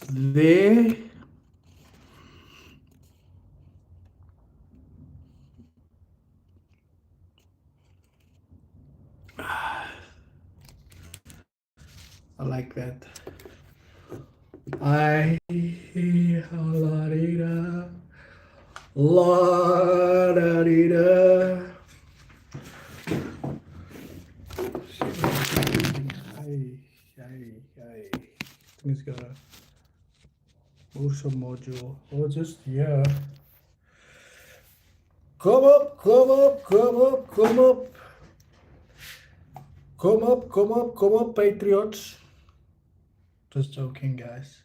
there. I like that. I la di da la da di da. Ay, ay, ay. Things gotta move some module. Or just yeah. Come up, come up, come up, come up. Come up, come up, come up, Patriots. Just joking, guys.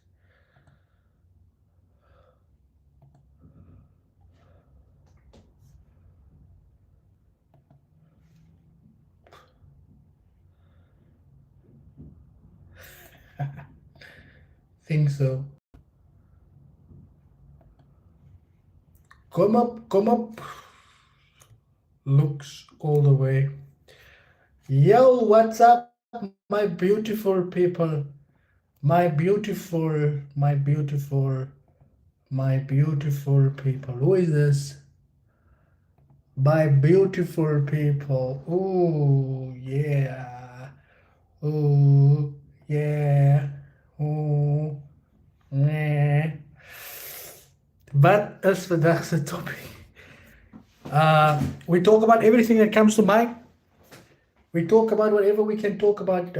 Think so. Come up, come up. Looks all the way. Yo, what's up, my beautiful people? My beautiful, my beautiful, my beautiful people. Who is this? My beautiful people. Oh, yeah. Oh, yeah. Oh, yeah. Wat is vandaag de topic? We talk about everything that comes to mind. We talk about whatever we can talk about.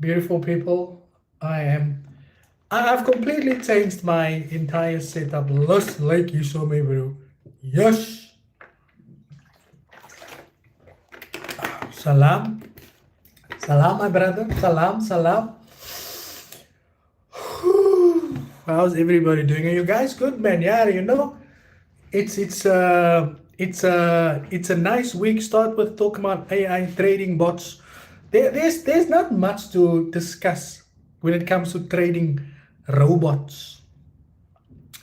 Beautiful people. I've completely changed my entire setup, just like you saw me, bro. Yes. Salam. Salam, my brother. Salam, salam. How's everybody doing? Are you guys good, man? Yeah, you know, it's a nice week. Start with talking about AI trading bots. There's not much to discuss when it comes to trading robots.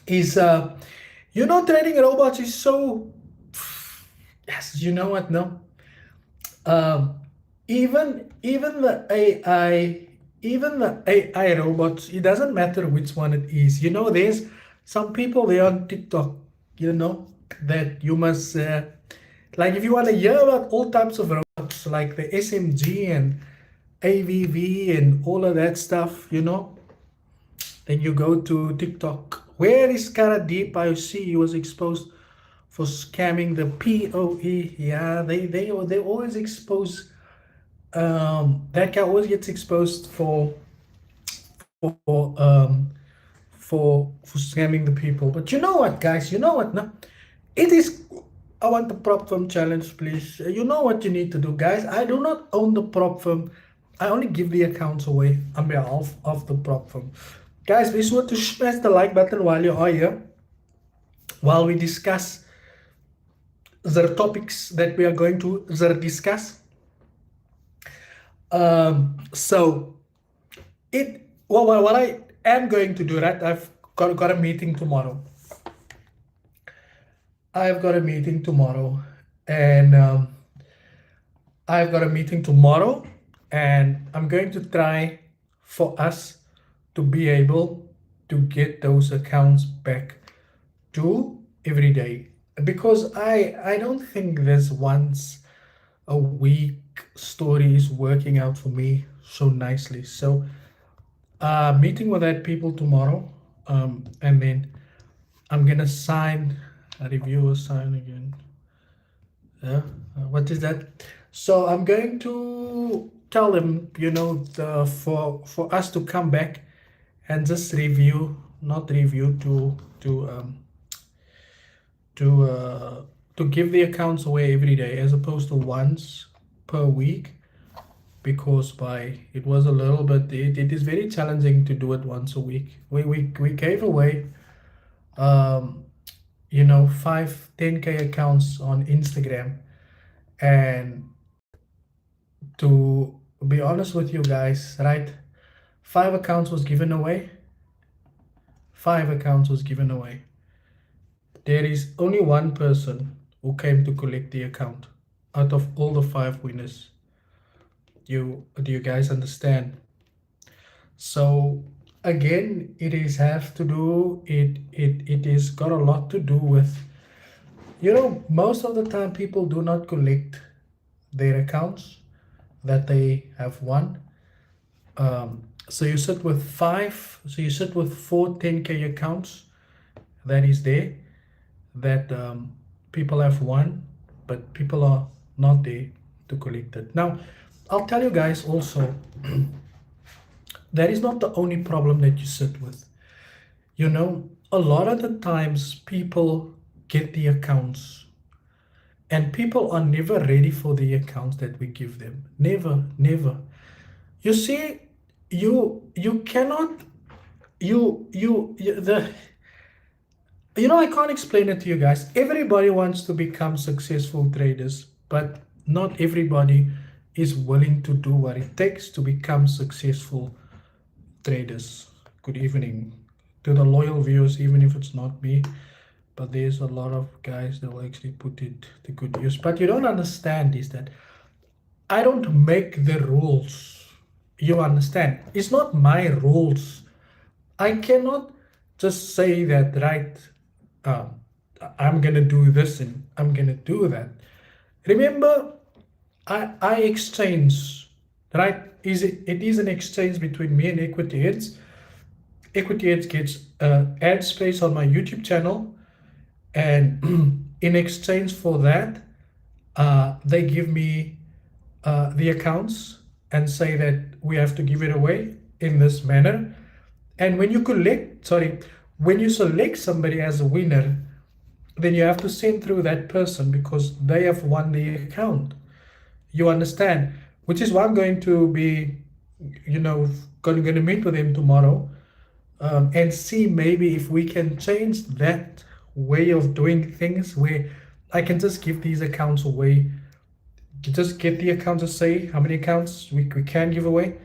Is trading robots is so, yes, you know what? No, even the AI, even the AI robots, it doesn't matter which one it is. You know, there's some people there on TikTok, you know, that you must like if you want to hear about all types of robots like the SMG and AVV and all of that stuff, you know, then you go to TikTok. Where is Cara Deep? I see he was exposed for scamming the POE. Yeah, they always expose. That guy always gets exposed for for scamming the people. But you know what, guys? You know what? No, it is. I want the prop firm challenge, please. You know what you need to do, guys. I do not own the prop firm. I only give the accounts away on behalf of the prop firm. Guys, be sure to smash the like button while you are here, while we discuss the topics that we are going to discuss. So what I am going to do, right? I've got a meeting tomorrow. I've got a meeting tomorrow, and I've got a meeting tomorrow, and I'm going to try for us to be able to get those accounts back to every day, because I don't think this once a week story is working out for me so nicely. So meeting with that people tomorrow, and then I'm gonna sign a reviewer sign again. Yeah, what is that? So I'm going to tell them, you know, for us to come back and just review, not review to give the accounts away every day as opposed to once per week, because it was a little bit, it is very challenging to do it once a week. We gave away you know, 5-10K accounts on Instagram, and to be honest with you guys, right, 5 accounts was given away. 5 accounts was given away. There is only one person who came to collect the account out of all the 5 winners. Do you guys understand? So again, it is have to do it is got a lot to do with, most of the time people do not collect their accounts that they have won. So you sit with four 10K accounts that is there that people have won, but people are not there to collect it. Now, I'll tell you guys also, that is not the only problem that you sit with. A lot of the times people get the accounts and people are never ready for the accounts that we give them. Never, never. You see, you cannot you the I can't explain it to you guys. Everybody wants to become successful traders, but not everybody is willing to do what it takes to become successful traders. Good evening to the loyal viewers, even if it's not me, but there's a lot of guys that will actually put it to good use. But you don't understand is that I don't make the rules. You understand? It's not my rules. I cannot just say that, right, um, I'm gonna do this and I'm gonna do that. Remember, I exchange, right? It is an exchange between me and Equity Heads. Equity Heads gets ad space on my YouTube channel, and in exchange for that, they give me the accounts and say that we have to give it away in this manner. And when you select somebody as a winner, then you have to send through that person because they have won the account. You understand? Which is why I'm going to be, going to meet with them tomorrow, and see maybe if we can change that way of doing things where I can just give these accounts away. Just get the accounts to say how many accounts we can give away,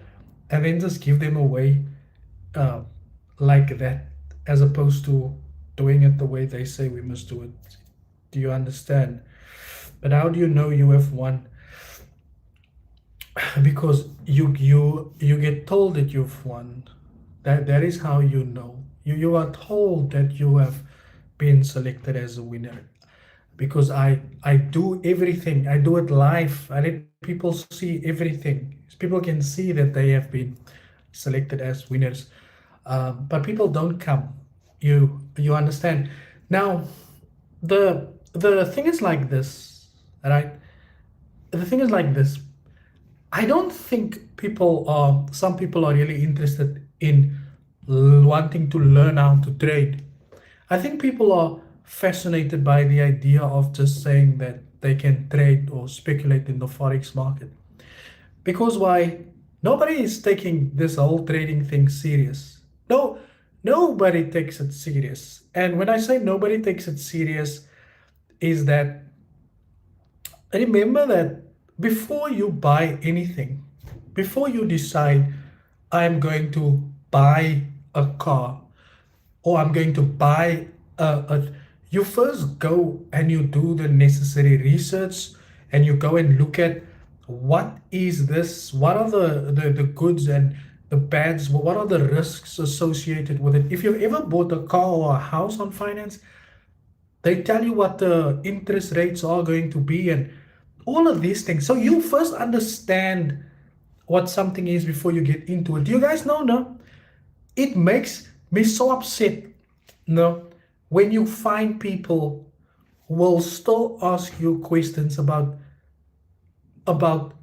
and then just give them away uh, like that, as opposed to doing it the way they say we must do it. Do you understand? But how do you know you have won? Because you get told that you've won. That is how you know. You are told that you have been selected as a winner. Because I do everything. I do it live. I let people see everything. People can see that they have been selected as winners. But people don't come. You understand? Now, the thing is like this, right? The thing is like this. I don't think some people are really interested in wanting to learn how to trade. I think people are fascinated by the idea of just saying that they can trade or speculate in the forex market. Because why? Nobody is taking this whole trading thing serious. No, nobody takes it serious. And when I say nobody takes it serious, is that remember that before you buy anything, before you decide I'm going to buy a car or I'm going to buy you first go and you do the necessary research and you go and look at what is this, what are the goods and the bads, what are the risks associated with it. If you've ever bought a car or a house on finance, they tell you what the interest rates are going to be and all of these things. So you first understand what something is before you get into it. Do you guys know? No, it makes me so upset. No, when you find people who will still ask you questions about about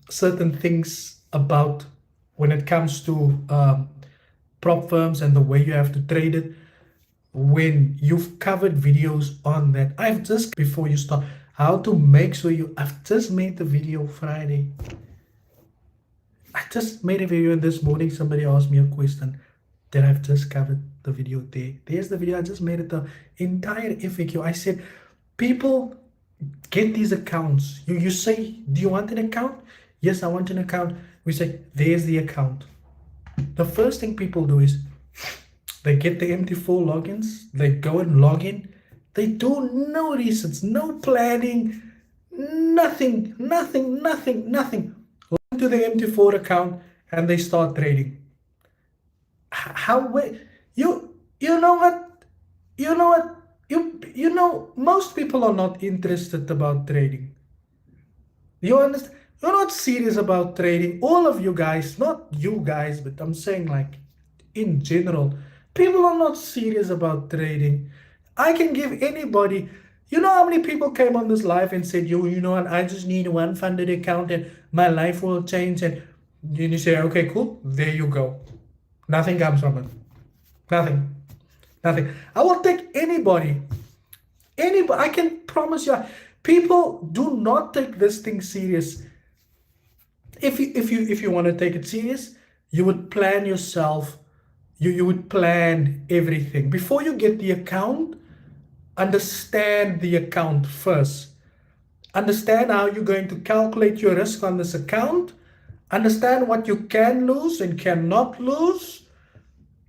certain things about when it comes to prop firms and the way you have to trade it, when you've covered videos on that. I've just before you start how to make sure I've just made the video Friday. I just made a video and this morning somebody asked me a question that I've just covered the video there. There's the video. I just made it the entire FAQ. I said, people get these accounts. You say, do you want an account? Yes, I want an account. We say, there's the account. The first thing people do is they get the MT4 logins. They go and log in. They do no research, no planning, nothing. Log into the MT4 account and they start trading. How you know what you know what you know most people are not interested about trading. You understand? You're not serious about trading. All of you guys, not you guys, but I'm saying like in general, people are not serious about trading. I can give anybody, you know how many people came on this live and said, you know what, I just need one funded account and my life will change. And you say, okay, cool, there you go. Nothing comes from it. Nothing. Nothing. I will take anybody. Anybody. I can promise you, people do not take this thing serious. If you want to take it serious, you would plan yourself. You would plan everything before you get the account. Understand the account first. Understand how you're going to calculate your risk on this account. Understand what you can lose and cannot lose.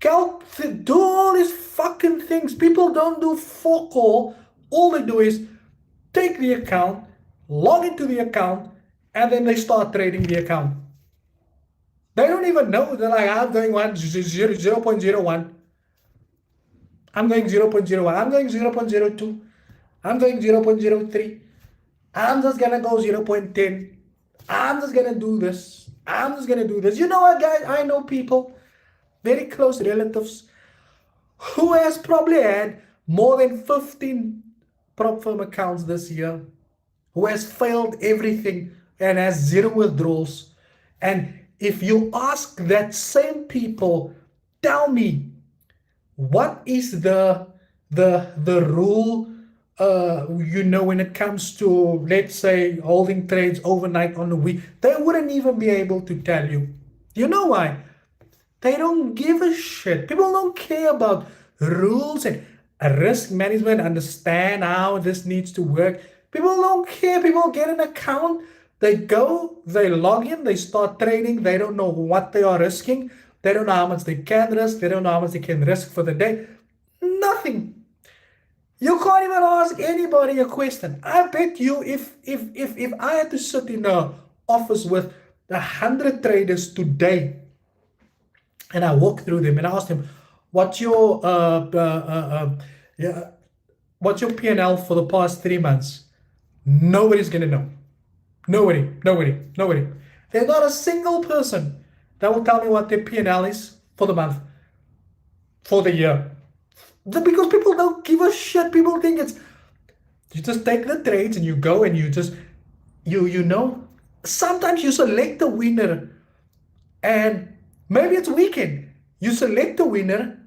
Do all these fucking things. People don't do fuck all. All they do is take the account, log into the account, and then they start trading the account. They don't even know. They're like, I'm going 0.01. I'm going 0.01. I'm going 0.02. I'm going 0.03. I'm just gonna go 0.10. I'm just gonna do this. I'm just gonna do this. You know what, guys? I know people, very close relatives, who has probably had more than 15 prop firm accounts this year, who has failed everything and has zero withdrawals. And if you ask that same people, tell me, what is the rule, when it comes to, let's say, holding trades overnight on the week? They wouldn't even be able to tell you. You know why? They don't give a shit. People don't care about rules and risk management, understand how this needs to work. People don't care. People get an account, they go, they log in, they start trading. They don't know what they are risking. They don't know how much they can risk. They don't know how much they can risk for the day. Nothing. You can't even ask anybody a question. I bet you if I had to sit in an office with 100 traders today, and I walk through them and I ask them, what's your yeah, what's your P&L for the past 3 months? Nobody's gonna know. Nobody. There's not a single person that will tell me what their P&L is for the month, for the year. Because people don't give a shit. People think it's, you just take the trades and you go and you just, you know, sometimes you select the winner and maybe it's weekend. You select the winner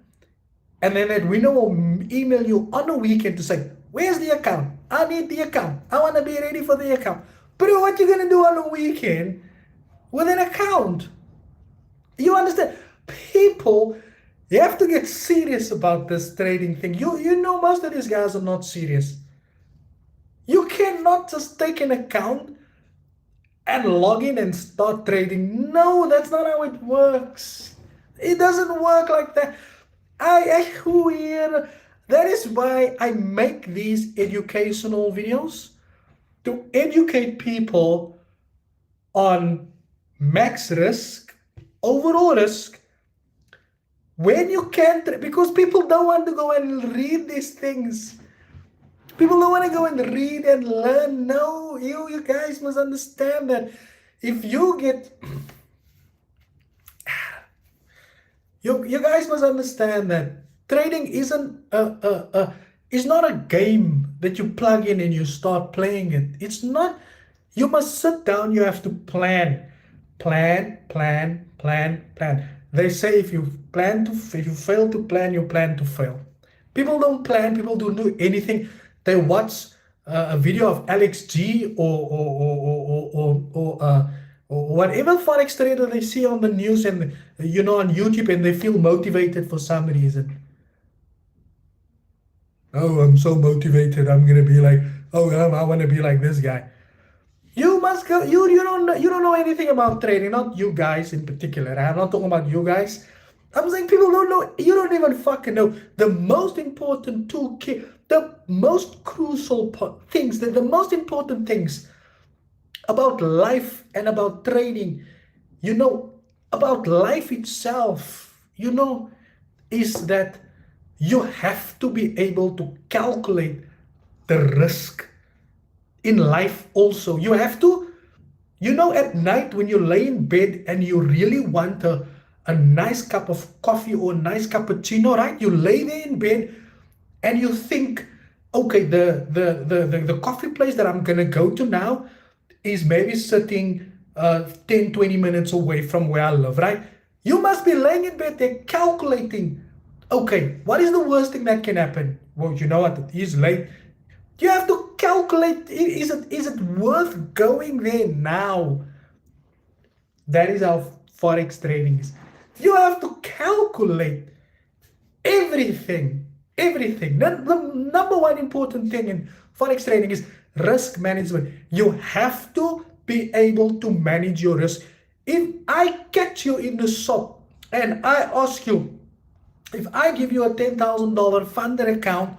and then that winner will email you on the weekend to say, where's the account? I need the account. I want to be ready for the account. But what you going to do on the weekend with an account? You understand? People, you have to get serious about this trading thing. You know most of these guys are not serious. You cannot just take an account and log in and start trading. No, that's not how it works. It doesn't work like that. That is why I make these educational videos, to educate people on max risk, overall risk, when you can't, because people don't want to go and read these things. People don't want to go and read and learn. No, you guys must understand that if you get, you guys must understand that trading isn't is not a game that you plug in and you start playing it. It's not. You must sit down. You have to plan. They say if you fail to plan, you plan to fail. People don't plan. People don't do anything. They watch a video of Alex G or whatever forex trader they see on the news and on YouTube, and they feel motivated for some reason. Oh, I'm so motivated. I'm gonna be like, I want to be like this guy. You must go. You don't know anything about trading. Not you guys in particular. I'm not talking about you guys. I'm saying people don't know. You don't even fucking know the most important toolkit, the most crucial things, the most important things about life and about trading. about life itself, is that you have to be able to calculate the risk in life also. You have to, at night when you lay in bed and you really want a nice cup of coffee or a nice cappuccino, right? You lay there in bed and you think, okay, the coffee place that I'm gonna go to now is maybe sitting 10, 20 minutes away from where I live, right? You must be laying in bed there calculating, okay, what is the worst thing that can happen? Well, you know what? It is late. You have to calculate, is it worth going there now? That is how Forex trading is. You have to calculate everything. Everything. The number one important thing in Forex trading is risk management. You have to be able to manage your risk. If I catch you in the shop and I ask you, if I give you a $10,000 funded account,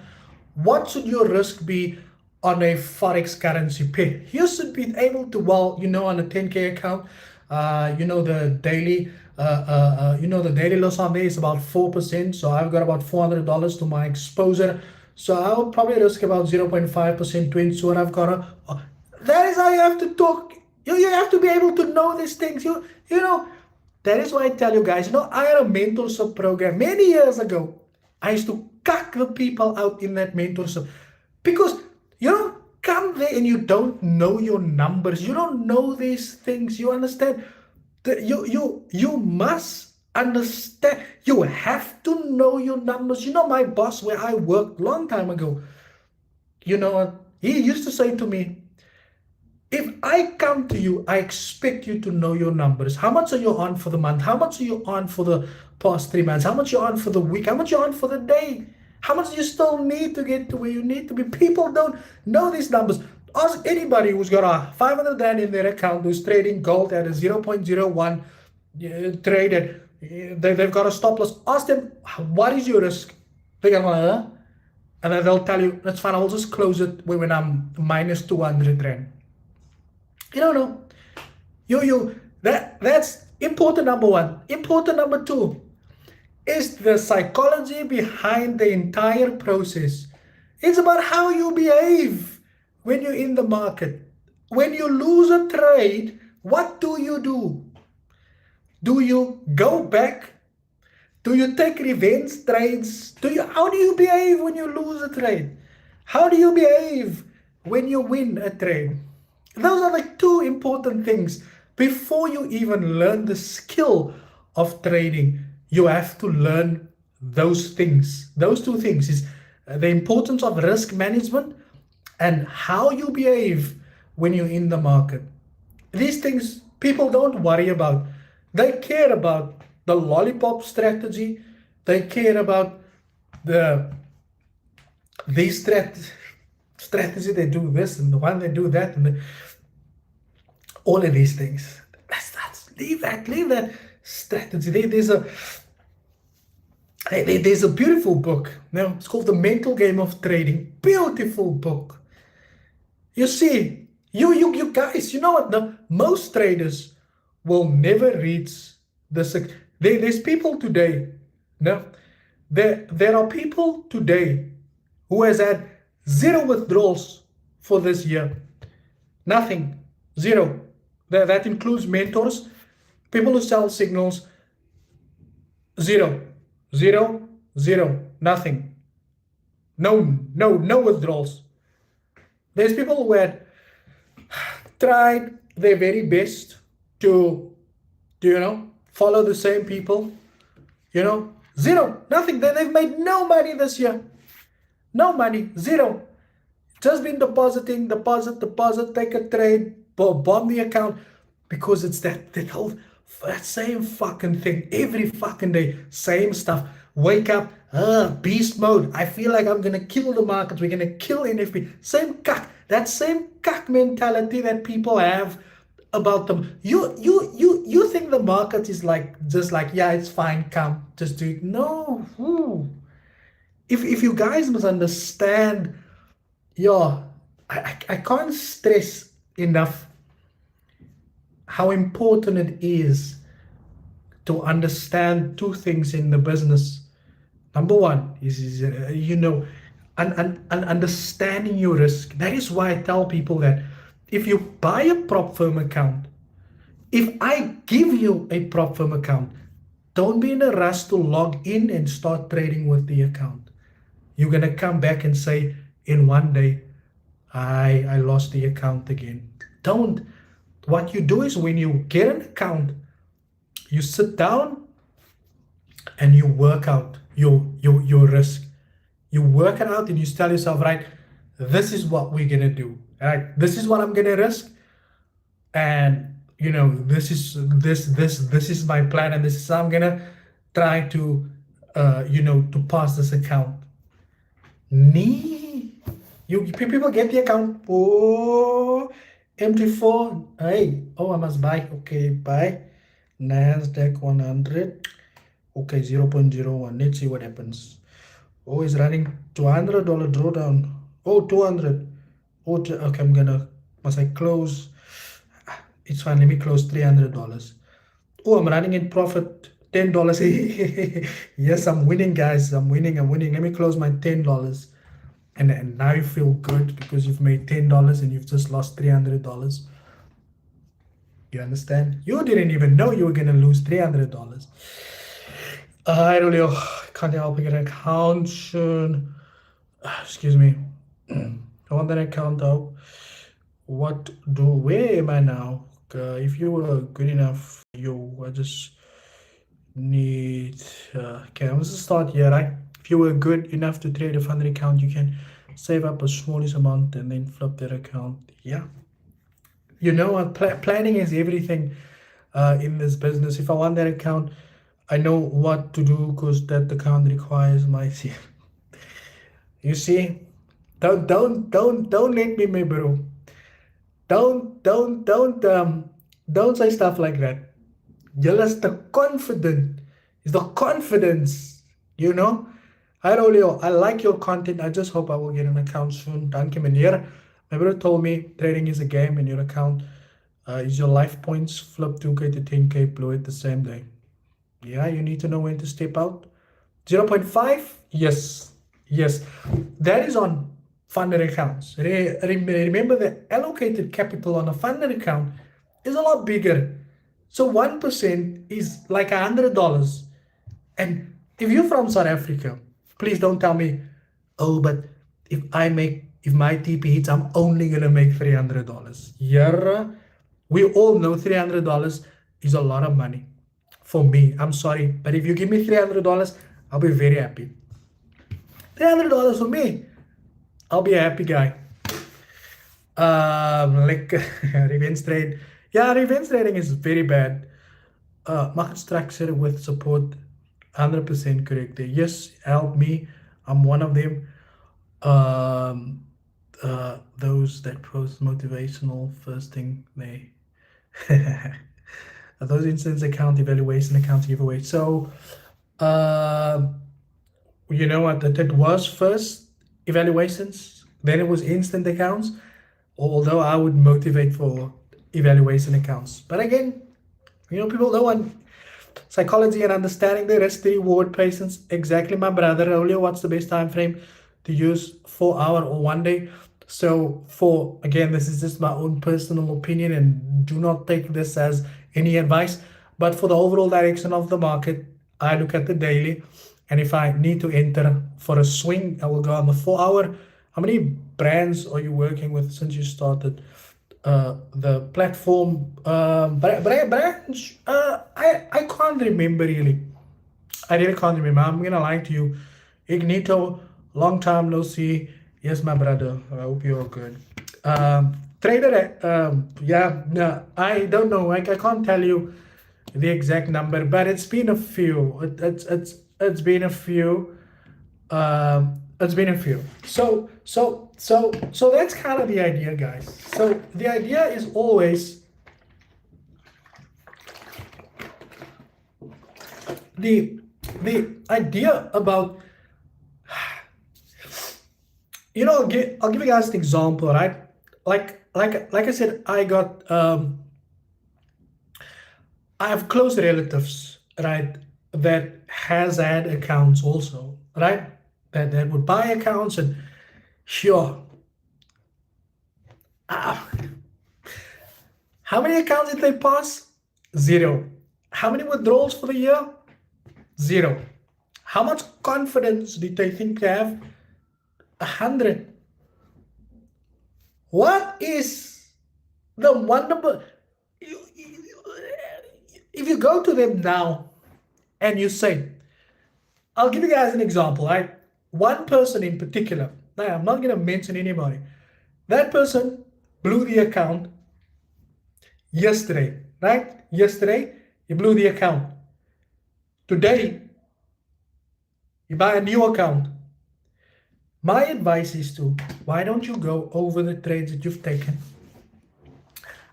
what should your risk be on a Forex currency pair? You should be able to, on a 10K account, the daily, the daily loss on there is about 4%. So I've got about $400 to my exposure. So I would probably risk about 0.5% twins. So I've got that is how you have to talk. You have to be able to know these things. That is why I tell you guys, I had a mentorship program many years ago. I used to cuck the people out in that mentorship because you don't come there and you don't know your numbers. You don't know these things. You understand? You must understand. You have to know your numbers. My boss where I worked long time ago, he used to say to me, if I come to you, I expect you to know your numbers. How much are you on for the month? How much are you on for the past 3 months? How much are you on for the week? How much are you on for the day? How much do you still need to get to where you need to be? People don't know these numbers. Ask anybody who's got a 500 Rand in their account who's trading gold at a 0.01 trade. They've got a stop loss. Ask them, what is your risk? They go, huh? And then they'll tell you, that's fine, I'll just close it when I'm minus 200 Rand. You don't know. That's important number one. Important number two is the psychology behind the entire process. It's about how you behave when you're in the market. When you lose a trade, what do? Do you go back? Do you take revenge trades? How do you behave when you lose a trade? How do you behave when you win a trade? Those are the two important things. Before you even learn the skill of trading, you have to learn those things. Those two things is the importance of risk management and how you behave when you're in the market. These things people don't worry about. They care about the lollipop strategy. They care about these strategy. They do this and the one they do that and all of these things. Leave that strategy. There's a beautiful book. Now it's called The Mental Game of Trading. Beautiful book. You see, you guys, you know what? Most traders will never reach the. There's people today. There are people today who has had zero withdrawals for this year. Nothing. Zero. That includes mentors, people who sell signals. Zero. Nothing. No withdrawals. There's people who had tried their very best to follow the same people. Zero. Nothing. They've made no money this year. No money. Zero. Just been deposit, take a trade, bomb the account, because it's that same fucking thing every fucking day, same stuff. Wake up, beast mode. I feel like I'm gonna kill the market. We're gonna kill NFP. Same cuck. That same cuck mentality that people have about them. You think the market is just like yeah, it's fine. Come, just do it. No. If you guys must understand, I can't stress enough how important it is to understand two things in the business. Number one is understanding your risk. That is why I tell people that if you buy a prop firm account, if I give you a prop firm account, don't be in a rush to log in and start trading with the account. You're gonna come back and say in one day, I lost the account again. Don't. What you do is when you get an account, you sit down and you work out your risk. You work it out and you tell yourself, right, this is what we're gonna do. Right? This is what I'm gonna risk. And this is my plan, and this is how I'm gonna try to to pass this account. People get the account. Oh, MT4. Hey, oh, I must buy. Okay, buy Nasdaq 100. Okay, 0.01. Let's see what happens. Oh, it's running $200 drawdown. Oh, 200. Oh, okay, must I close? It's fine, let me close $300. Oh, I'm running in profit, $10. Yes, I'm winning, guys. I'm winning. Let me close my $10. And now you feel good because you've made $10 and you've just lost $300. You understand? You didn't even know you were going to lose $300. I really can't help get an account soon. Excuse me. I want that account out. Where am I now? If you were good enough, I just need, okay, I'm just start here, right? If you were good enough to trade a funded account, you can save up a smallest amount and then flip that account. Yeah. Planning is everything in this business. If I want that account, I know what to do because that account requires my You see, don't let me, my bro. Don't say stuff like that. Just the confident. It's the confidence, Hi Rolio, I like your content. I just hope I will get an account soon. Dankie meneer. My brother told me trading is a game and your account is your life points. Flip 2K to 10K, blow it the same day. Yeah, you need to know when to step out. 0.5? Yes. That is on funded accounts. Remember the allocated capital on a funded account is a lot bigger. So 1% is like $100. And if you're from South Africa, please don't tell me, oh, but if my TP hits, I'm only gonna make $300. Yeah, we all know $300 is a lot of money. For me, I'm sorry, but if you give me $300, I'll be very happy. $300 for me, I'll be a happy guy. Like revenge trade. Yeah, revenge trading is very bad. Market structure with support, 100% correct there. Yes, help me. I'm one of them. Those that post motivational first thing they those instance account evaluation account giveaway. So you know what, that was first evaluations, then it was instant accounts, although I would motivate for evaluation accounts. But again, people don't want psychology and understanding the risk, the reward, patience. Exactly, my brother. Rolio, what's the best time frame to use? 4 hour or 1 day? So again, this is just my own personal opinion and do not take this as any advice. But for the overall direction of the market, I look at the daily. And if I need to enter for a swing, I will go on the 4 hour. How many brands are you working with since you started the platform? Brands? I can't remember really. I really can't remember. I'm gonna lie to you. Ignito, long time no see. Yes, my brother. I hope you're good. Trader, yeah, no, I don't know. I can't tell you the exact number, but it's been a few. It's been a few. It's been a few. So that's kind of the idea, guys. So the idea is always the idea about, I'll give you guys an example, right? Like I said, I have close relatives right, that has ad accounts also, right? That would buy accounts and sure. Ah, how many accounts did they pass? Zero. How many withdrawals for the year? Zero. How much confidence did they think they have? 100. What is the wonderful? If you go to them now and you say, I'll give you guys an example, right? One person in particular, now I'm not going to mention anybody, that person blew the account yesterday, right? Yesterday, he blew the account. Today, you buy a new account. My advice is to, why don't you go over the trades that you've taken,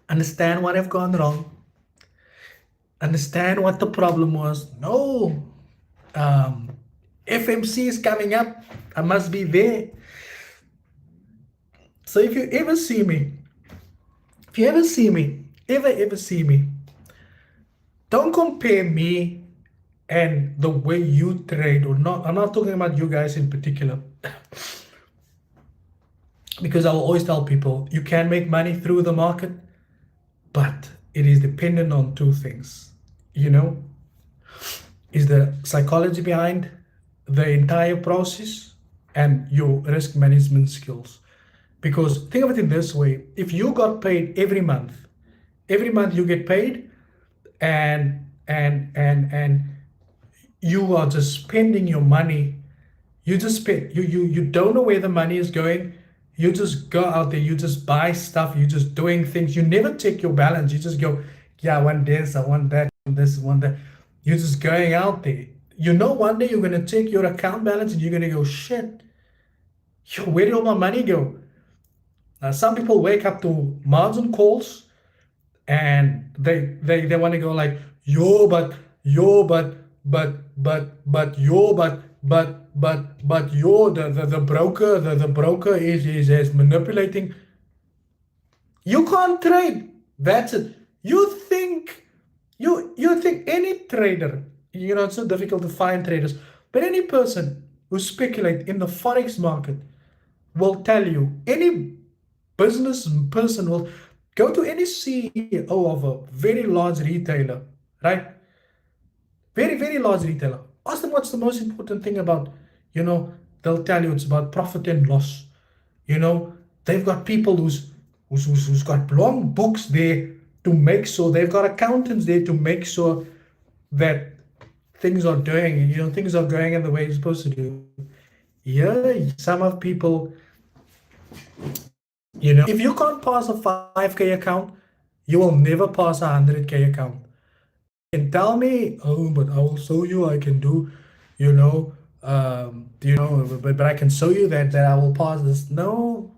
understand what have gone wrong, understand what the problem was. No, um, FMC is coming up. I must be there. So if you ever see me, if you ever see me, ever see me, don't compare me and the way you trade or not. I'm not talking about you guys in particular. Because I will always tell people you can make money through the market, but it is dependent on two things. You know, is the psychology behind the entire process and your risk management skills. Because think of it in this way, if you got paid every month you get paid and you are just spending your money, you just spend, you don't know where the money is going. You just go out there, you just buy stuff, you just doing things, you never check your balance, you just go, yeah, I want this, I want that, I want this, I want that. You're just going out there. You know, one day you're gonna check your account balance and you're gonna go, shit, yo, where did all my money go? Some people wake up to margin calls and they want to go like, yo, the broker, the broker is manipulating. You can't trade. That's it. You think any trader, you know, it's so difficult to find traders, but any person who speculate in the forex market will tell you, any business person will go to any CEO of a very large retailer, right? Very, very large retailer. Ask them what's the most important thing about, you know, they'll tell you it's about profit and loss. You know, they've got people who's got long books there to make sure, they've got accountants there to make sure that things are doing, you know, things are going in the way it's supposed to do. Yeah, some of people, you know, if you can't pass a 5K account, you will never pass a 100K account. And tell me, oh, but I will show you I can do, but I can show you that I will pass this. No,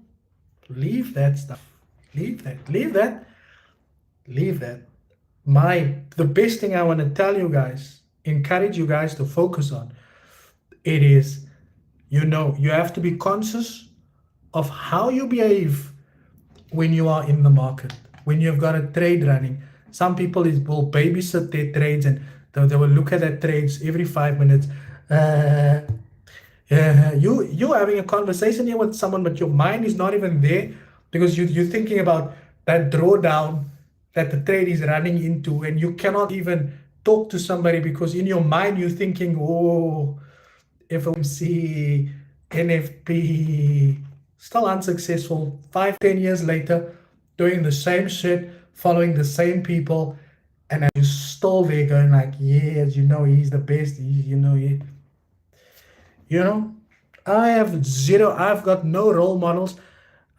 leave that stuff. Leave that. The best thing I want to tell you guys, encourage you guys to focus on, it is, you know, you have to be conscious of how you behave when you are in the market, when you've got a trade running. Some people will babysit their trades and they will look at their trades every 5 minutes. You're having a conversation here with someone, but your mind is not even there because you're thinking about that drawdown that the trade is running into, and you cannot even talk to somebody because in your mind you're thinking, oh, FOMC, NFP, still unsuccessful. 5, 10 years later, doing the same shit, following the same people, and then you're still there going like, yes, you know, he's the best. You know, I've got no role models.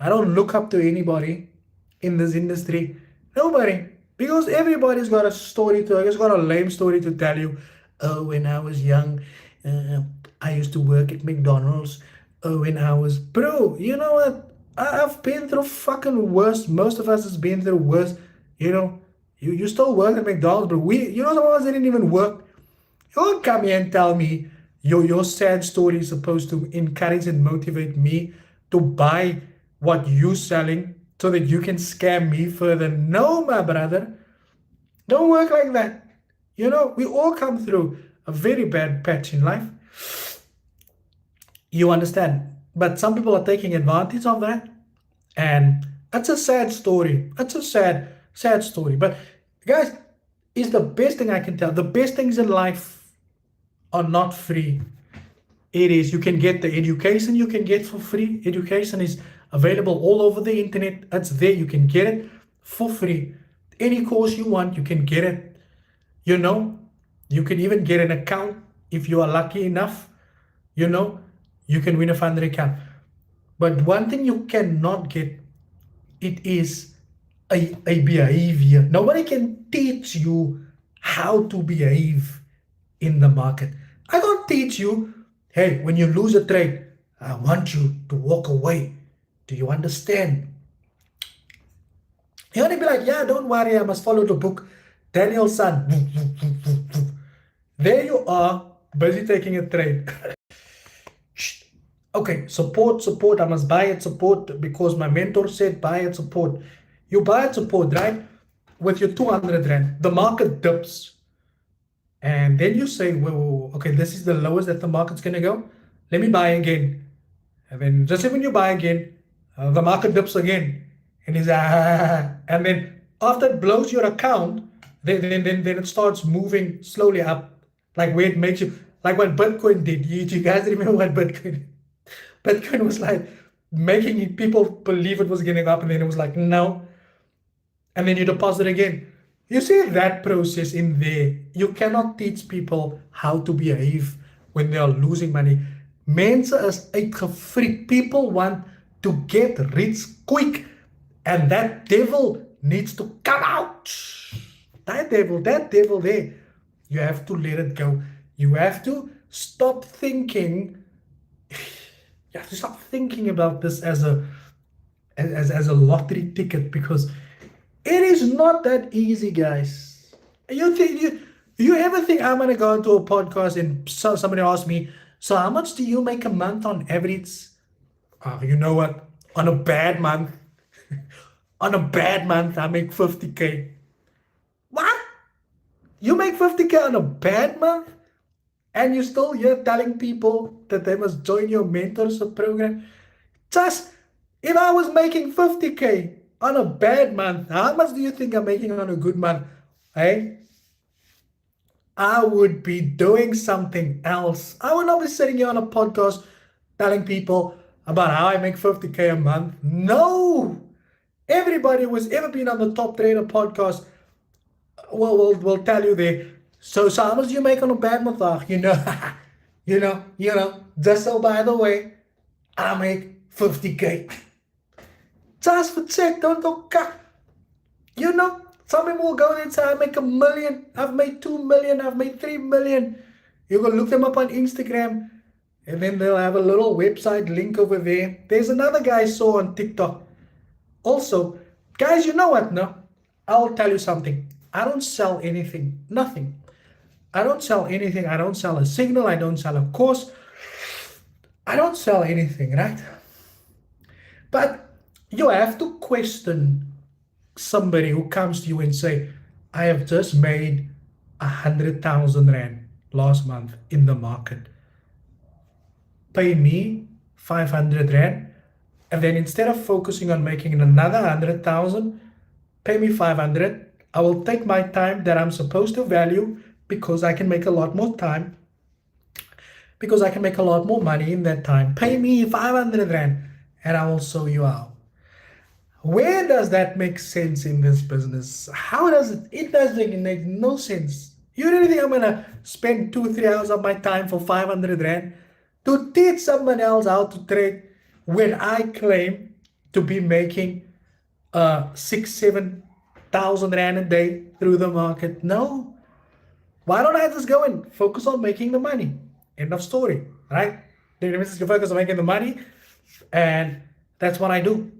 I don't look up to anybody in this industry. Nobody. Because everybody's got a story to, it's got a lame story to tell you. Oh, when I was young, uh, I used to work at McDonald's. Oh, when I was, bro, you know what? I've been through fucking worse. Most of us has been through worse. You know, you still work at McDonald's, but you know, some of us didn't even work. You don't come here and tell me your sad story is supposed to encourage and motivate me to buy what you're selling so that you can scam me further. No, my brother. Don't work like that. We all come through a very bad patch in life. You understand? But some people are taking advantage of that. And that's a sad story. That's a sad, sad story. But guys, is the best thing I can tell. The best things in life are not free. It is, you can get the education you can get for free. Education is available all over the internet. It's there. You can get it for free. Any course you want, you can get it. You know, you can even get an account if you are lucky enough. You know, you can win a funded account. But one thing you cannot get, it is a behavior. Nobody can teach you how to behave in the market. I can't teach you, hey, when you lose a trade, I want you to walk away. Do you understand? You want to be like, yeah, don't worry, I must follow the book. Daniel's son. There you are, busy taking a trade. Okay, support. I must buy it, support, because my mentor said buy it, support. You buy it, support, right? With your 200 Rand, the market dips. And then you say, whoa, okay, this is the lowest that the market's going to go. Let me buy again. And then just when you buy again, the market dips again. And it's, and then after it blows your account, then it starts moving slowly up. Like where it makes you, like what Bitcoin did. You guys remember what Bitcoin did? Bitcoin was like making people believe it was getting up, and then it was like, no. And then you deposit again. You see that process in there. You cannot teach people how to behave when they are losing money. Mense is uitgefriek. People want to get rich quick. And that devil needs to come out. That devil there. You have to let it go. You have to stop thinking. You have to stop thinking about this as a lottery ticket, because it is not that easy, guys. You ever think I'm gonna go into a podcast and somebody asks me, so how much do you make a month on average? You know what? On a bad month, I make 50K. What? You make 50K on a bad month? And you're still here telling people that they must join your mentorship program? Just, if I was making 50K on a bad month, how much do you think I'm making on a good month? Hey? I would be doing something else. I would not be sitting here on a podcast telling people about how I make 50K a month. No! Everybody who's ever been on the Top Trader podcast will tell you there. So how much do you make on a bad month? You know, just so by the way, I make 50K. Just for check, don't go cut. You know, some people will go there and say, I make 1 million, I've made 2 million, I've made 3 million. You can look them up on Instagram, and then they'll have a little website link over there. There's another guy I saw on TikTok. Also, guys, you know what? No, I'll tell you something. I don't sell anything, nothing. I don't sell anything. I don't sell a signal. I don't sell a course. I don't sell anything, right? But you have to question somebody who comes to you and say, I have just made 100,000 Rand last month in the market. Pay me 500 Rand. And then instead of focusing on making another 100,000, pay me 500. I will take my time that I'm supposed to value, because I can make a lot more time, because I can make a lot more money in that time. Pay me 500 Rand and I will show you how. Where does that make sense in this business? How does it? It doesn't make no sense. You really think I'm going to spend 2-3 hours of my time for 500 Rand to teach someone else how to trade when I claim to be making 6,000-7,000 Rand a day through the market? No. Why don't I just go and focus on making the money? End of story, right? The business can focus on making the money, and that's what I do.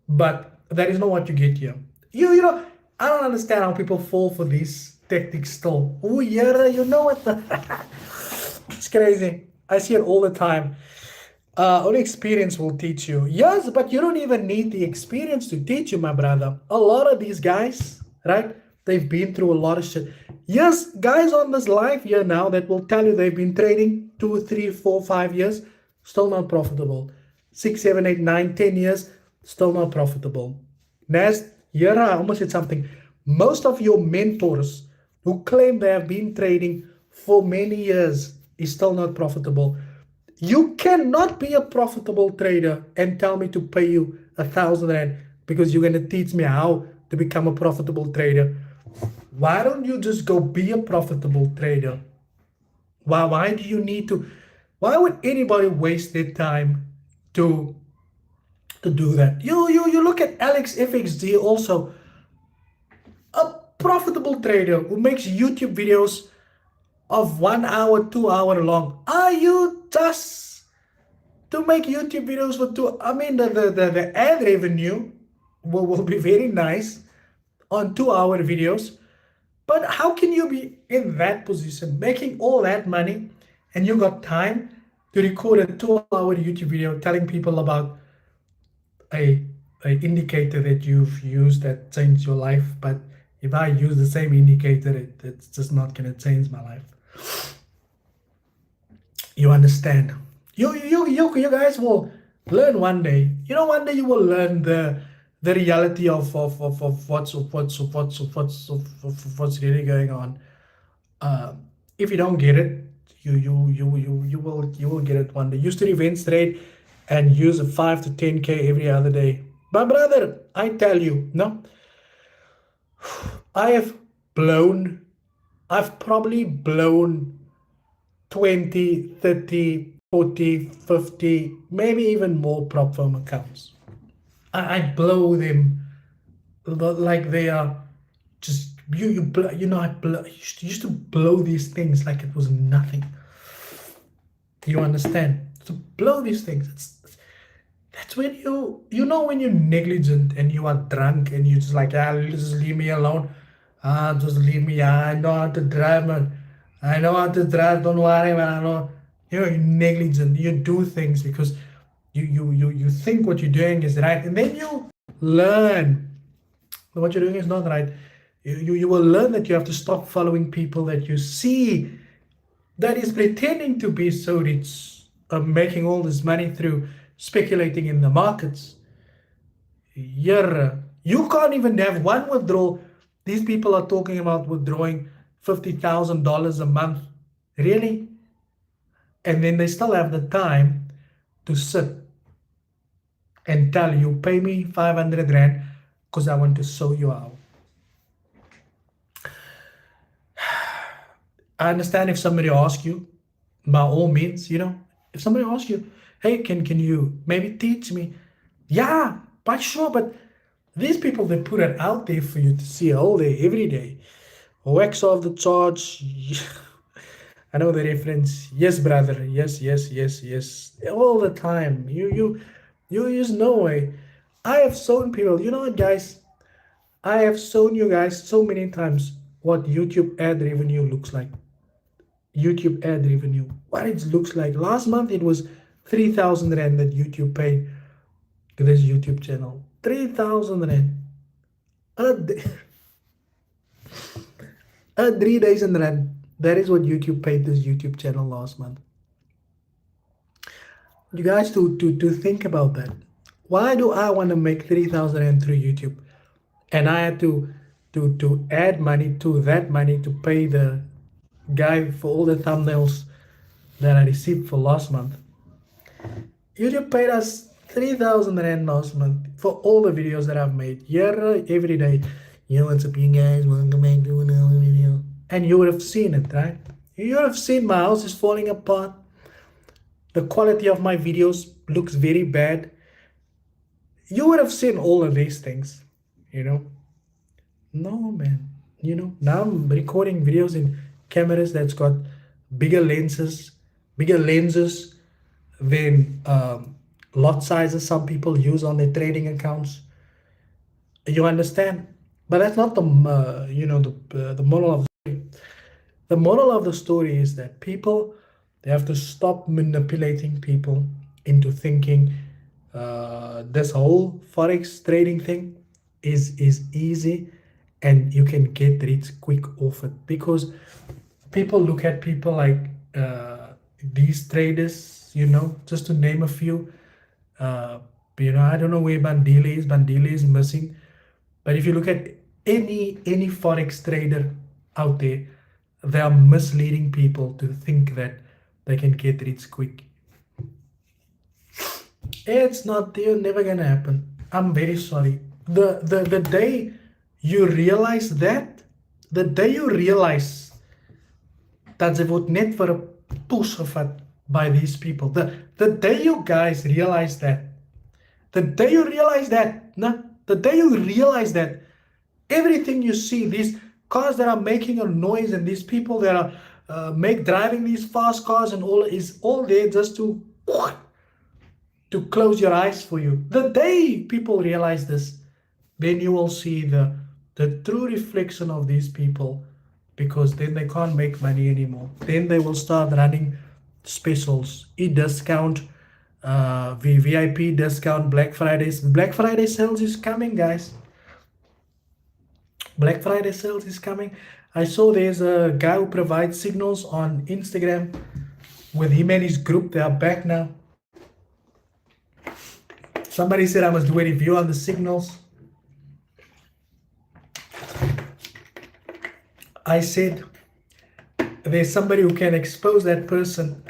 But that is not what you get here. You know, I don't understand how people fall for these tactics still. Oh yeah, you know what? It's crazy. I see it all the time. Only experience will teach you. Yes, but you don't even need the experience to teach you, my brother. A lot of these guys, right? They've been through a lot of shit. Yes, guys on this live here now that will tell you they've been trading 2, 3, 4, 5 years, still not profitable. 6, 7, 8, 9, 10 years, still not profitable. Nas, here I almost said something. Most of your mentors who claim they have been trading for many years is still not profitable. You cannot be a profitable trader and tell me to pay you 1,000 rand because you're going to teach me how to become a profitable trader. Why don't you just go be a profitable trader? Why do you need to? Why would anybody waste their time to do that? You look at Alex FXD, also a profitable trader who makes YouTube videos of 1 hour, 2 hour long. Are you just to make YouTube videos for two? I mean, the ad revenue will be very nice on 2 hour videos. But how can you be in that position, making all that money, and you got time to record a 2 hour YouTube video telling people about a, a indicator that you've used that changed your life? But if I use the same indicator, it's just not going to change my life. You understand? You guys will learn one day. One day you will learn the reality of what's really going on. If you don't get it, you will get it one day. Use the revenge trade and use a 5 to 10K every other day. But brother, I tell you, no, I've probably blown 20, 30, 40, 50, maybe even more prop firm accounts. I blow them like they are just I used to blow these things like it was nothing. You understand? To blow these things, that's when when you're negligent and you are drunk and you just like, just leave me alone. Just leave me. I know how to drive, man. I know how to drive. Don't worry, man. I know. You're negligent. You do things because you think what you're doing is right, and then you learn that what you're doing is not right. You will learn that you have to stop following people that you see that is pretending to be so rich, making all this money through speculating in the markets. You can't even have one withdrawal. These people are talking about withdrawing $50,000 a month. Really? And then they still have the time to sit and tell you, pay me 500 rand because I want to show you out. I understand if somebody asks you, by all means, if somebody asks you, hey, can you maybe teach me? Yeah, by sure, but these people, they put it out there for you to see all day, every day. Wax off the charge. I know the reference. Yes, brother. Yes, yes, yes, yes. All the time. You use no way. I have shown people, you know what, guys? I have shown you guys so many times what YouTube ad revenue looks like. YouTube ad revenue, what it looks like. Last month it was 3,000 rand that YouTube paid to this YouTube channel. 3,000 rand. A 3,000 rand. That is what YouTube paid this YouTube channel last month. You guys to think about that. Why do I want to make 3,000 rand through YouTube? And I had to add money to that money to pay the guy for all the thumbnails that I received for last month. YouTube paid us 3,000 rand last month for all the videos that I've made every day. What's up, you guys? Welcome back to another video. And you would have seen it, right? You would have seen my house is falling apart. The quality of my videos looks very bad. You would have seen all of these things, No, man. Now I'm recording videos in cameras that's got bigger lenses than lot sizes some people use on their trading accounts. You understand? But that's not the moral of the story. The moral of the story is that people, they have to stop manipulating people into thinking this whole forex trading thing is easy and you can get rich quick off it, because people look at people like these traders, just to name a few. uh, I don't know where Bandile is. Bandile is missing. But if you look at any forex trader out there, they are misleading people to think that they can get rich quick. It's not. They're never gonna happen. I'm very sorry. The day you realize that, the day you realize dat ze word net vir 'n push gevat by these people. The day you guys realize that, the day you realize that, nah, the day you realize that everything you see, these cars that are making a noise and these people that are driving these fast cars and all, is all there just to close your eyes for you. The day people realize this, then you will see the true reflection of these people, because then they can't make money anymore. Then they will start running specials, e-discount, VIP discount, Black Fridays. Black Friday sales is coming, guys. Black Friday sales is coming. I saw there's a guy who provides signals on Instagram. With him and his group, they are back now. Somebody said I must do a review on the signals. I said there's somebody who can expose that person.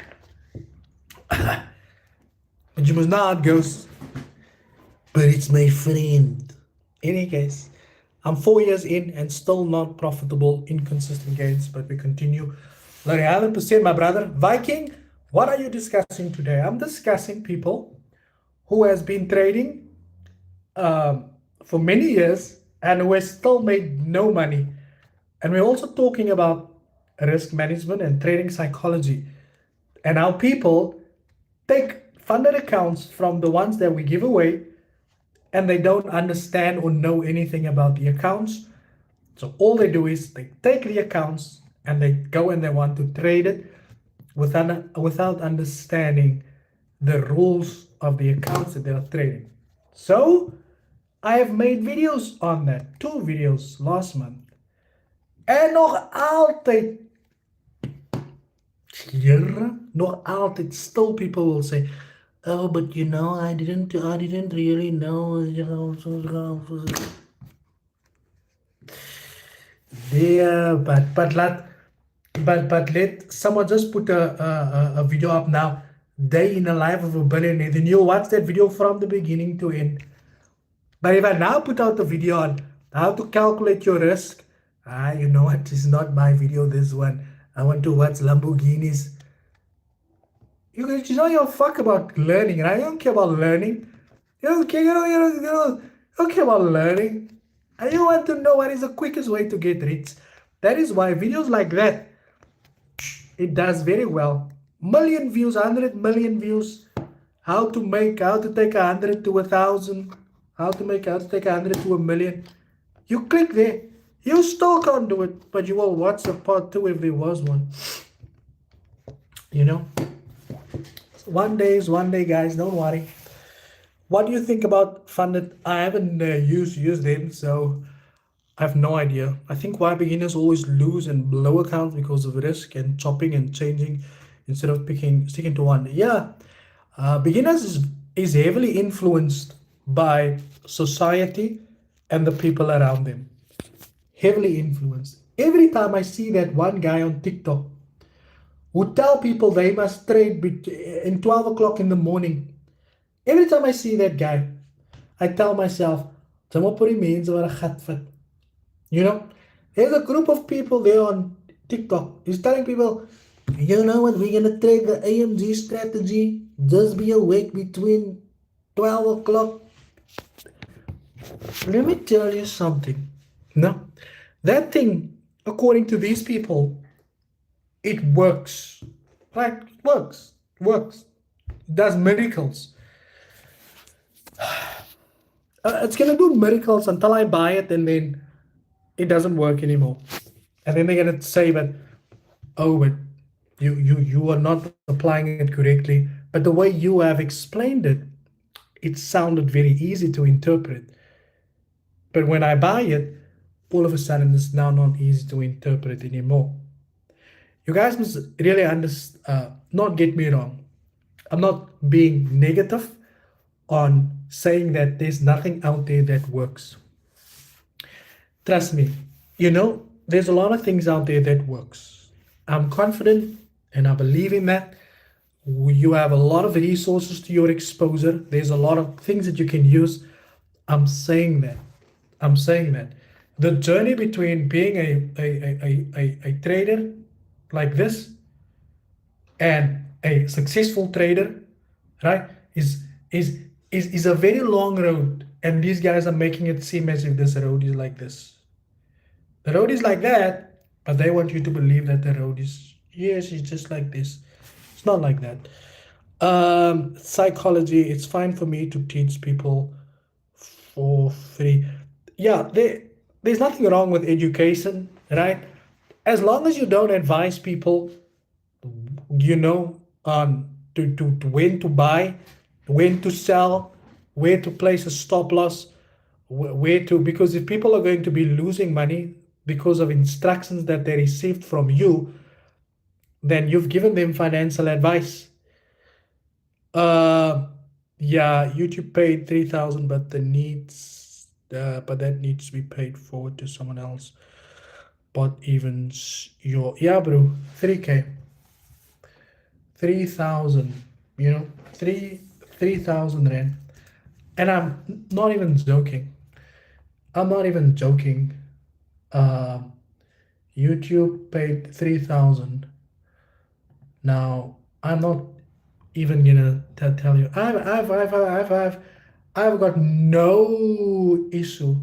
But you must know how it goes. But it's my friend. Any case, I'm 4 years in and still not profitable, inconsistent gains, but we continue. Like 100%, my brother. Viking, what are you discussing today? I'm discussing people who has been trading for many years and who has still made no money. And we're also talking about risk management and trading psychology, and how people take funded accounts from the ones that we give away, and they don't understand or know anything about the accounts. So all they do is they take the accounts and they go and they want to trade it without understanding the rules of the accounts that they are trading. So I have made videos on that, 2 videos last month. En nog altijd, still people will say, oh, but I didn't really know, Yeah, but let someone just put a video up now, day in the life of a billionaire, then you'll watch that video from the beginning to end. But if I now put out the video on how to calculate your risk, you know what, it's not my video, this one. I want to watch Lamborghinis. You don't fuck about learning, right? You don't care about learning. You don't care about learning. And you want to know what is the quickest way to get rich. That is why videos like that, it does very well. Million views, 100 million views. How to take 100 to 1,000. How to take 100 to 1,000,000. You click there. You still can't do it, but you will watch the part 2 if there was one. One day is one day, guys. Don't worry. What do you think about funded? I haven't used them, so I have no idea. I think why beginners always lose and blow accounts because of risk and chopping and changing instead of sticking to one. Yeah, beginners is heavily influenced by society and the people around them. Heavily influenced. Every time I see that one guy on TikTok who tell people they must trade in 12 o'clock in the morning, every time I see that guy, I tell myself, there's a group of people there on TikTok. He's telling people, you know what, we're going to trade the AMG strategy. Just be awake between 12 o'clock. Let me tell you something. No, that thing, according to these people, it works. Right? It works. It does miracles. It's going to do miracles until I buy it, and then it doesn't work anymore. And then they're going to say that, oh, but you are not applying it correctly. But the way you have explained it, it sounded very easy to interpret. But when I buy it, all of a sudden it's now not easy to interpret anymore. You guys must really not get me wrong. I'm not being negative on saying that there's nothing out there that works. Trust me, there's a lot of things out there that works. I'm confident and I believe in that. You have a lot of resources to your exposure. There's a lot of things that you can use. I'm saying that. I'm saying that. The journey between being a trader like this and a successful trader, right, is a very long road. And these guys are making it seem as if this road is like this. The road is like that, but they want you to believe that the road is, yes, it's just like this. It's not like that. Psychology, it's fine for me to teach people for free. Yeah, there's nothing wrong with education, right? As long as you don't advise people, to when to buy, when to sell, where to place a stop loss, where to, because if people are going to be losing money because of instructions that they received from you, then you've given them financial advice. Uh, yeah, YouTube paid 3,000, but that needs to be paid forward to someone else. But even your, yeah, bro, 3K, 3,000, 3,000 rand. And I'm not even joking. I'm not even joking. Um, YouTube paid 3,000. Now, I'm not even gonna tell you. I've got no issue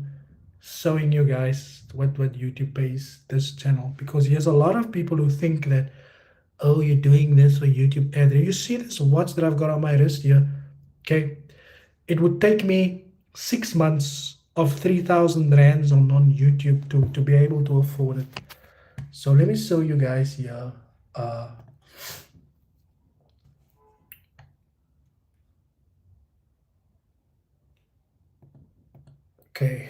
showing you guys what YouTube pays this channel, because there's a lot of people who think that, oh, you're doing this for YouTube ad. You see this watch that I've got on my wrist here? Okay, it would take me 6 months of 3,000 rands on YouTube to be able to afford it. So let me show you guys here. Okay,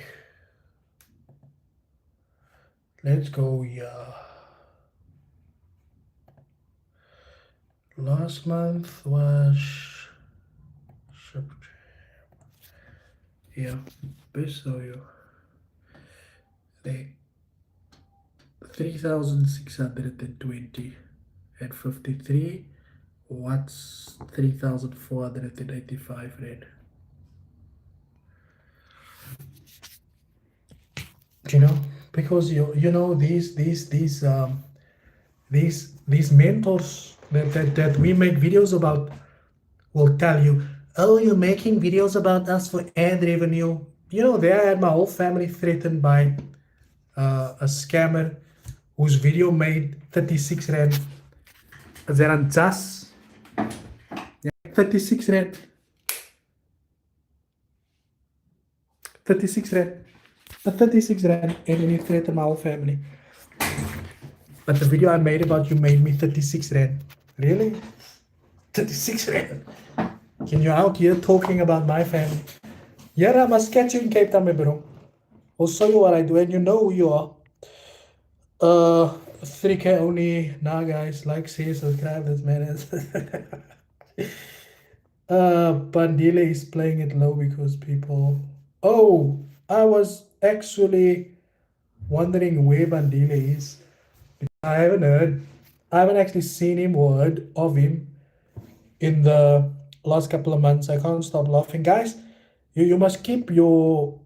let's go here. Last month was yeah, best show you. They 3,620 at 53. What's 3,485 rand? Because these mentors that we make videos about will tell you, oh, you're making videos about us for ad revenue. There I had my whole family threatened by a scammer whose video made 36 rand. They're just 36 rand. 36 rand. 36 rand, and then you threatened my whole family. But the video I made about you made me 36 rand. Really? 36 rand. Can you out here talking about my family? Yeah, I must catch you in Cape Town, my bro. I'll show you what I do, and you know who you are. 3K only. Nah, guys, like, share, subscribe. This man is. Bandile is playing it low because people. Oh, I was actually wondering where Bandile is. I haven't actually seen him or heard of him in the last couple of months. I can't stop laughing, guys. You must keep your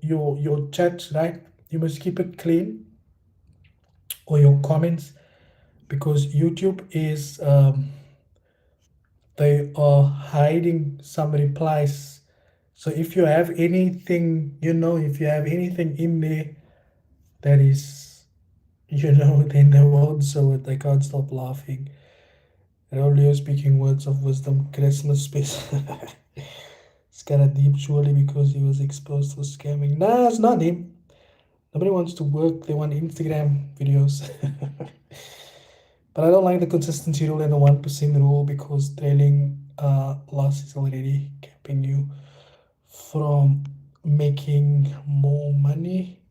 chats, right? You must keep it clean, or your comments, because YouTube is they are hiding some replies. So if you have anything, if you have anything in there that is, then they won't show it. I can't stop laughing. Rolio speaking words of wisdom, Christmas special. It's kind of deep, surely, because he was exposed for scamming. Nah, it's not him. Nobody wants to work. They want Instagram videos. But I don't like the consistency rule and the 1% rule, because trailing loss is already keeping you from making more money.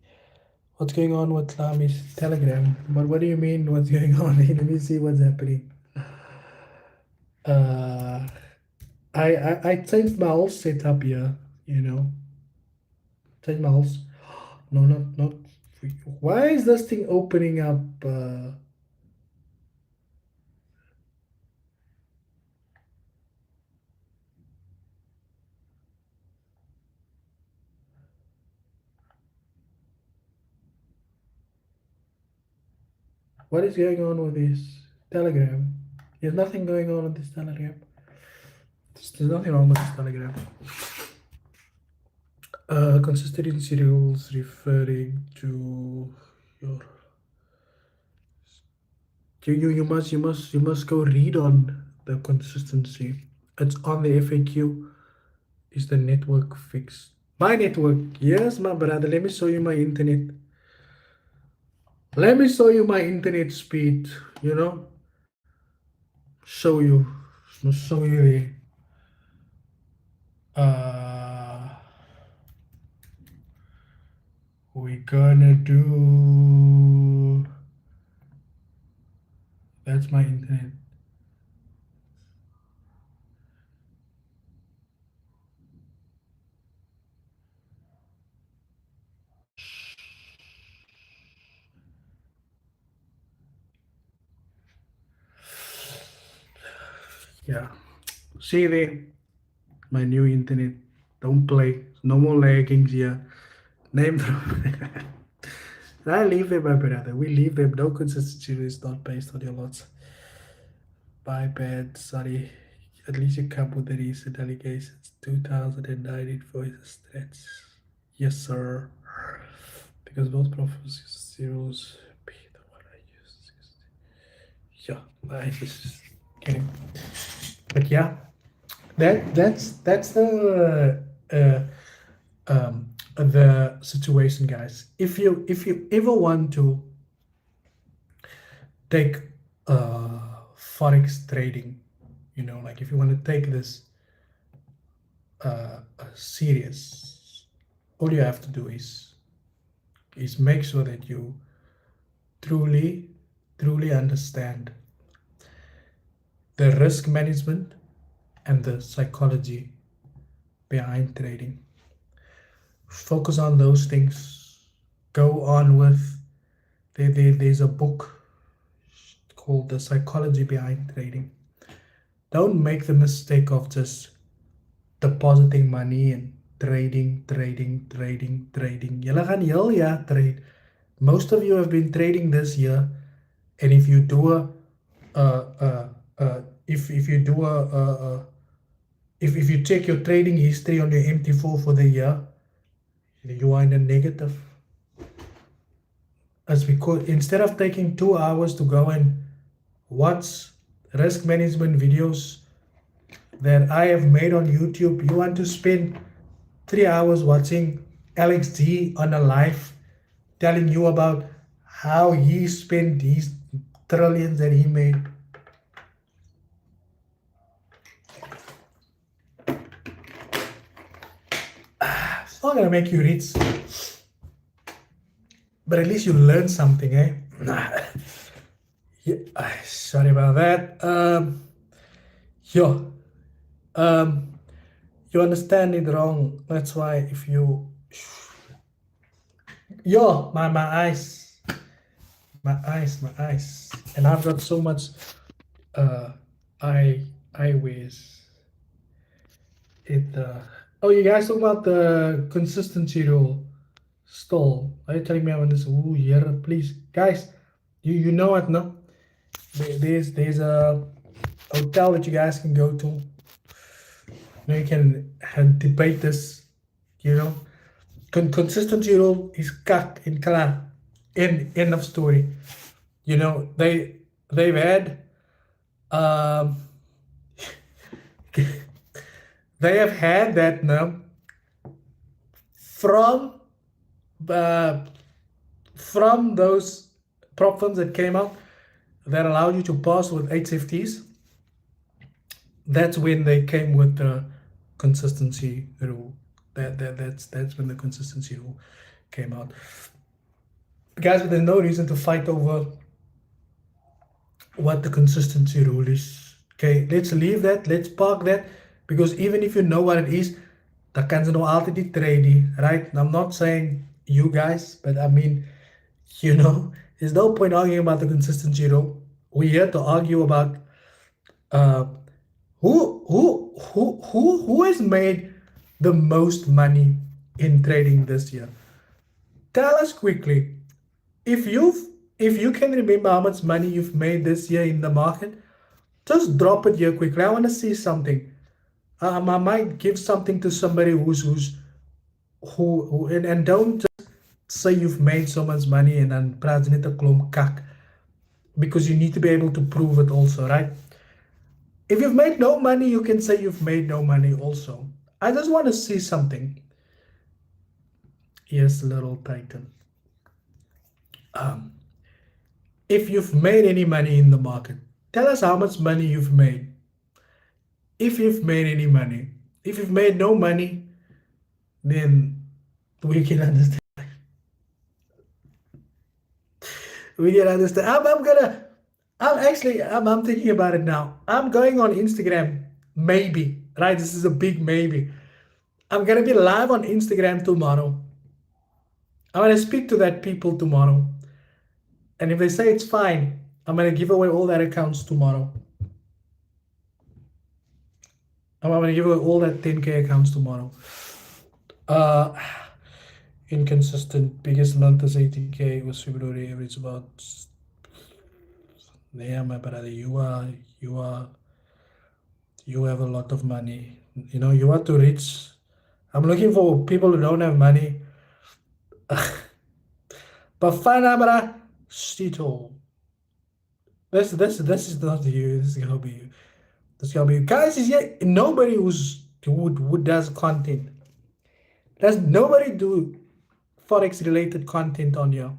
What's going on with Lami's Telegram? But what do you mean? What's going on? Let me see what's happening. Uh, I changed my whole setup here. You know, changed my whole. No, not. Why is this thing opening up? What is going on with this Telegram? There's nothing going on with this Telegram. There's nothing wrong with this Telegram. Consistency rules referring to your you must go read on the consistency. It's on the FAQ. Is the network fixed? My network, yes, my brother. Let me show you my internet. Let me show you my internet speed. You know, show you, show you the. We're gonna do. That's my internet. Yeah. See there, my new internet. Don't play. No more laggings here. Name from. I leave them, my brother. We leave them. No consistency is not based on your lots. Bye, bad. Sorry. At least you come with the recent allegations. 2019 voices threats. Yes, sir. Because both profiles use zeros. Be the one I use. Yeah, I just kidding. But yeah, that's the situation, guys. If you ever want to take forex trading, like if you want to take this serious, all you have to do is make sure that you truly understand the risk management and the psychology behind trading. Focus on those things. Go on with there's a book called The Psychology Behind Trading. Don't make the mistake of just depositing money and trading. Julle gaan heel jaar trade. Most of you have been trading this year, and if you do if you do if you check your trading history on your MT4 for the year, you are in a negative. As because instead of taking 2 hours to go and watch risk management videos that I have made on YouTube, you want to spend 3 hours watching Alex G on a live telling you about how he spent these trillions that he made. It's not gonna make you rich, but at least you learn something, eh? Yeah, sorry about that. Yeah, you understand it wrong. That's why if you, yo, my eyes, and I've got so much eyewears. Oh, you guys talking about the consistency rule? Stall. Are you telling me I'm on this? Ooh, yeah, please, guys. You know what? No, there's a hotel that you guys can go to. You can debate this. Consistency rule is cut in color. End of story. They've had um, they have had that now uh, from those prop firms that came out that allowed you to pass with HFTs. That's when they came with the consistency rule. That's when the consistency rule came out. guys, but there's no reason to fight over what the consistency rule is. Okay, let's leave that. Let's park that. Because even if you know what it is, dan kan ze nog altijd die trading, right? And I'm not saying you guys, but I mean, there's no point arguing about the consistency rule. We're here to argue about uh, who has made the most money in trading this year. Tell us quickly. If you can remember how much money you've made this year in the market, just drop it here quickly. I want to see something. I might give something to somebody who and don't just say you've made so much money and then praat net 'n klomp kak, because you need to be able to prove it also, right? If you've made no money, you can say you've made no money also. I just want to see something. Yes, little Titan. Um, if you've made any money in the market, tell us how much money you've made. If you've made any money. If you've made no money, then we can understand. We can understand. I'm thinking about it now. I'm going on Instagram, maybe, right? This is a big maybe. I'm gonna be live on Instagram tomorrow. I'm gonna speak to that people tomorrow. And if they say it's fine, I'm gonna give away all that accounts tomorrow. I'm gonna give away all that 10K accounts tomorrow. Inconsistent. Biggest month is 80K. Was February average about. Yeah, my brother, you have a lot of money. You are too rich. I'm looking for people who don't have money. Bafana bra Stito. This is not you. This is gonna be you. This is gonna be you. Guys, is yet nobody who does content. Does nobody do Forex related content on here?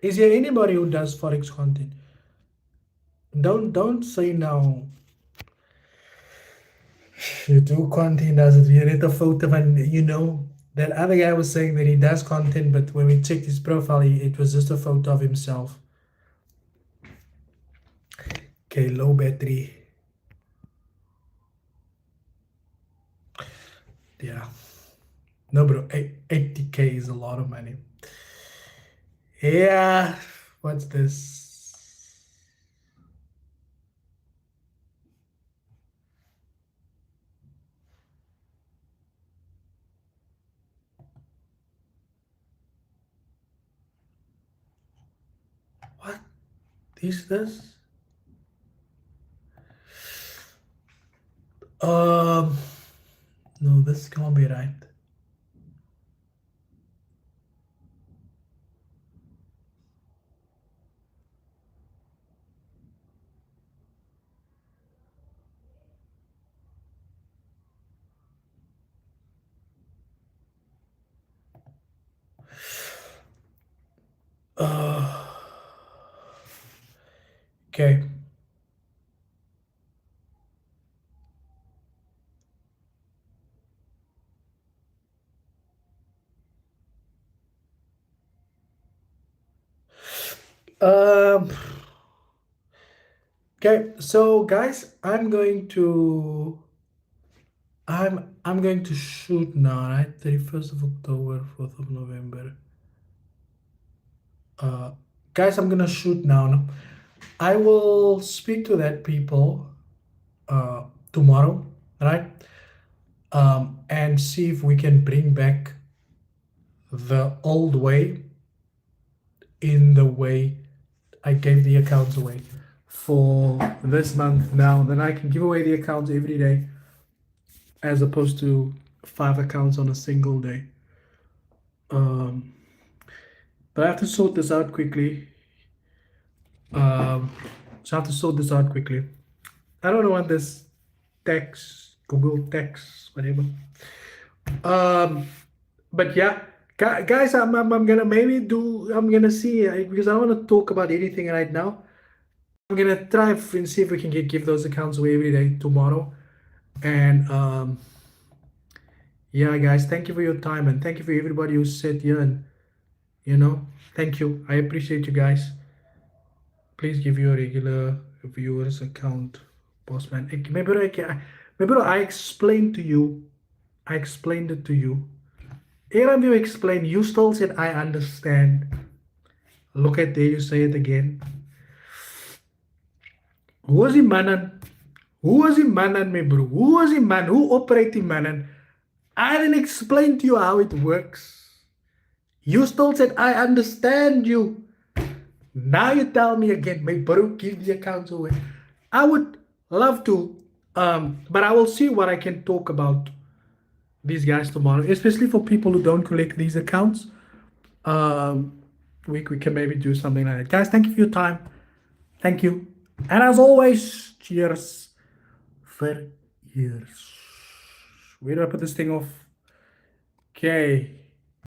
Is there anybody who does Forex content? Don't say no. You do content as it. You need a photo, and that other guy was saying that he does content, but when we checked his profile, it was just a photo of himself. Okay, low battery. Yeah. No, bro, 80K is a lot of money. Yeah. What's this? What is this? No, this can't be right. Okay. Um, okay, so guys, I'm going to shoot now, right? 31st of October, 4th of November. Guys, I'm gonna shoot now. No? I will speak to that people tomorrow, right? And see if we can bring back the old way in the way I gave the accounts away for this month now. Then I can give away the accounts every day as opposed to 5 accounts on a single day. But I have to sort this out quickly. So I have to sort this out quickly. I don't know what this text, Google text, whatever. But yeah, guys, I'm gonna see because I don't want to talk about anything right now. I'm gonna try and see if we can give those accounts away every day tomorrow. And yeah, guys, thank you for your time and thank you for everybody who sat here and Thank you. I appreciate you guys. Please give your regular viewers account, boss man. Maybe I explained to you. I explained it to you. Aaron, you explain. You still said I understand. Look at there. You say it again. Who was he manan? Who was he manan, me bro? Who was he man? Who operating manan? I didn't explain to you how it works. You still said I understand you. Now you tell me again, my bro, give the accounts away. I would love to, but I will see what I can talk about these guys tomorrow, especially for people who don't collect these accounts. We can maybe do something like that. Guys, thank you for your time. Thank you. And as always, cheers for years. Where do I put this thing off? Okay.